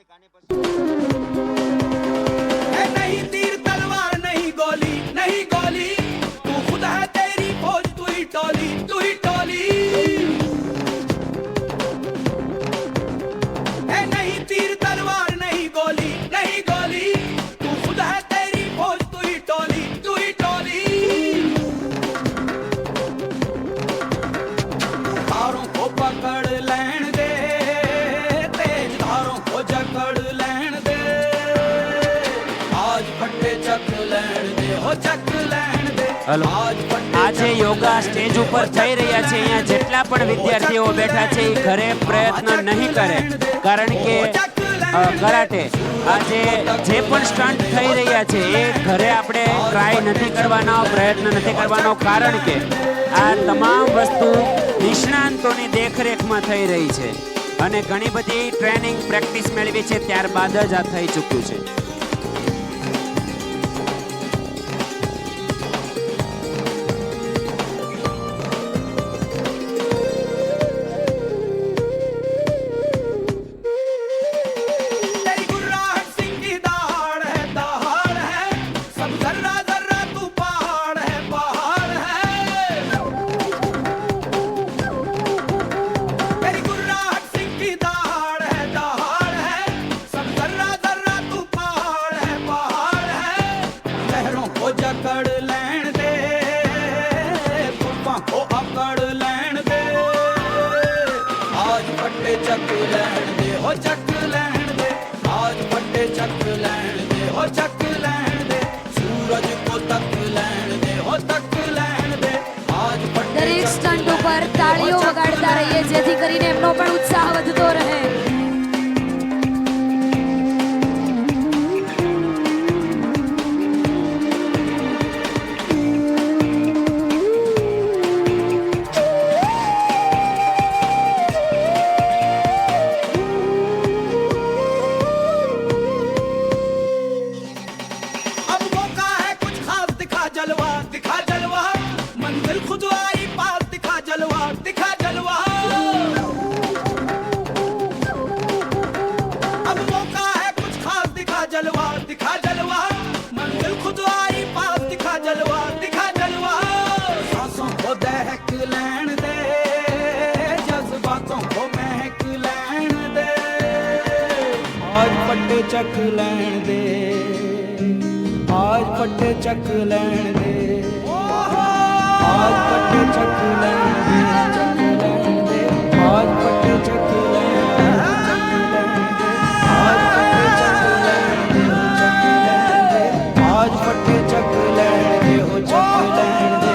नहीं तीर तलवार नहीं गोली नहीं गोली, तू खुद है तेरी फौज, तू ही टोली तू ही टोली। नहीं तीर तलवार नहीं गोली नहीं गोली, तू खुद है तेरी फौज, तू ही टोली तू ही टोली। धारों को पकड़ लेन दे, तेज धारों को जकड़ लेन दे, आज फटे चक लेन दे हो चक लेन दे। हेलो, આજે યોગા સ્ટેજ ઉપર થઈ રહ્યા છે। અહીંયા જેટલા પણ વિદ્યાર્થીઓ બેઠા છે એ ઘરે પ્રયત્ન નહીં કરે, કારણ કે કરાટે આજે જે પણ સ્ટન્ટ થઈ રહ્યા છે એ ઘરે આપણે ટ્રાય નથી કરવાનો, પ્રયત્ન નથી કરવાનો, કારણ કે આ તમામ વસ્તુ નિષ્ણાંતોની દેખરેખમાં થઈ રહી છે અને ઘણી બધી ટ્રેનિંગ પ્રેક્ટિસ મેળવી છે, ત્યારબાદ જ આ થઈ ચૂક્યું છે। चक लैण दे हो चक लैण दे, आज फटे चक लैण दे हो चक लैण दे, सूरज को तक लैण दे हो तक लैण दे, आज फटे। દરેક સ્ટન્ટ ઉપર તાળીઓ વગાડતા રહીએ જેથી કરીને એમનો પણ ઉત્સાહ વધતો રહે। आज फटे चक लैण दे, आज फटे चक लैण दे, आज फटे चक लैण दे, चक लैण दे, आज फटे चक लैण दे, चक लैण दे, आज फटे चक लैण दे, चक लैण दे, आज फटे चक लैण दे हो चक लैण दे।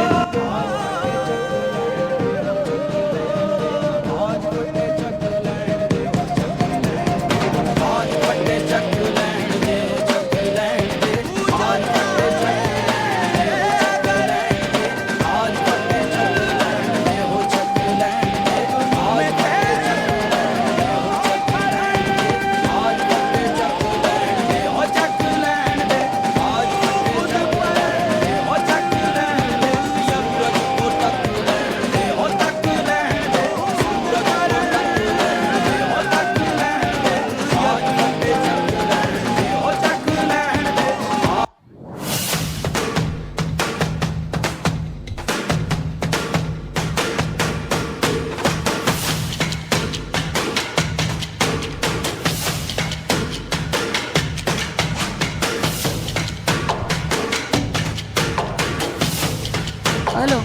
हेलो,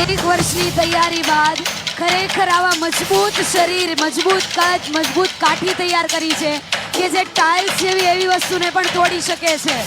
एक वर्षनी तैयारी बाद खरेखर आवा मजबूत शरीर, मजबूत कद, मजबूत काठी तैयार करी छे के जे टाइल्स जेवी एवी वस्तुने पण तोड़ी शके छे।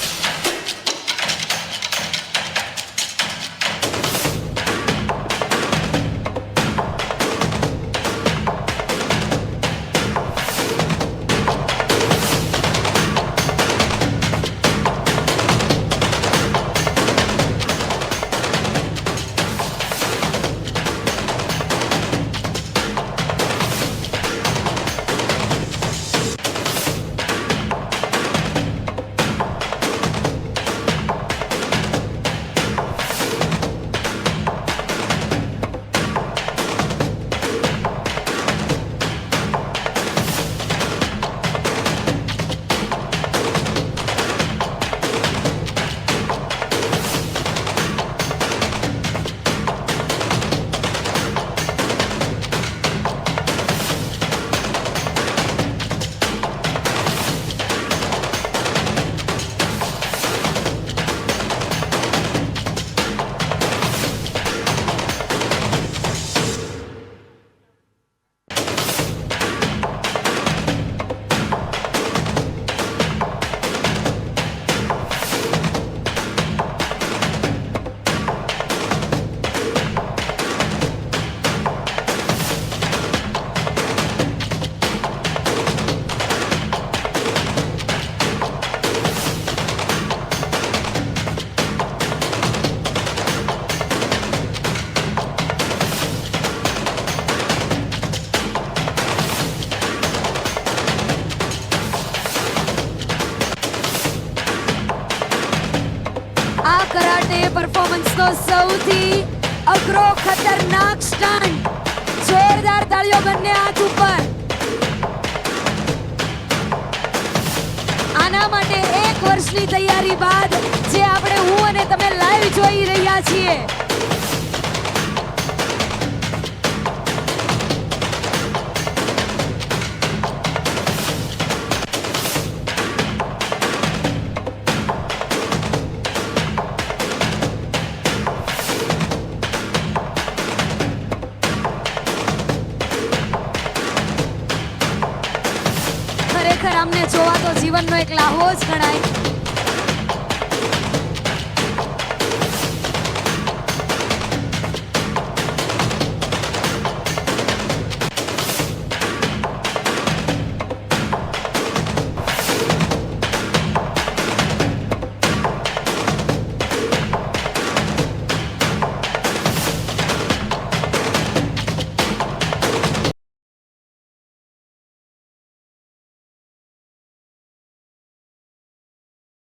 આજે પરફોર્મન્સનો સૌથી અઘરો ખતરનાક સ્ટન્ટ. જોરદાર તાળીઓ બંને હાથ ઉપર. આના માટે 1 વર્ષની તૈયારી બાદ જે આપણે હું અને તમે લાઈવ જોઈ રહ્યા છીએ. ખરેખર આમને જોવા તો જીવનનો એક લાહો જ ગણાય.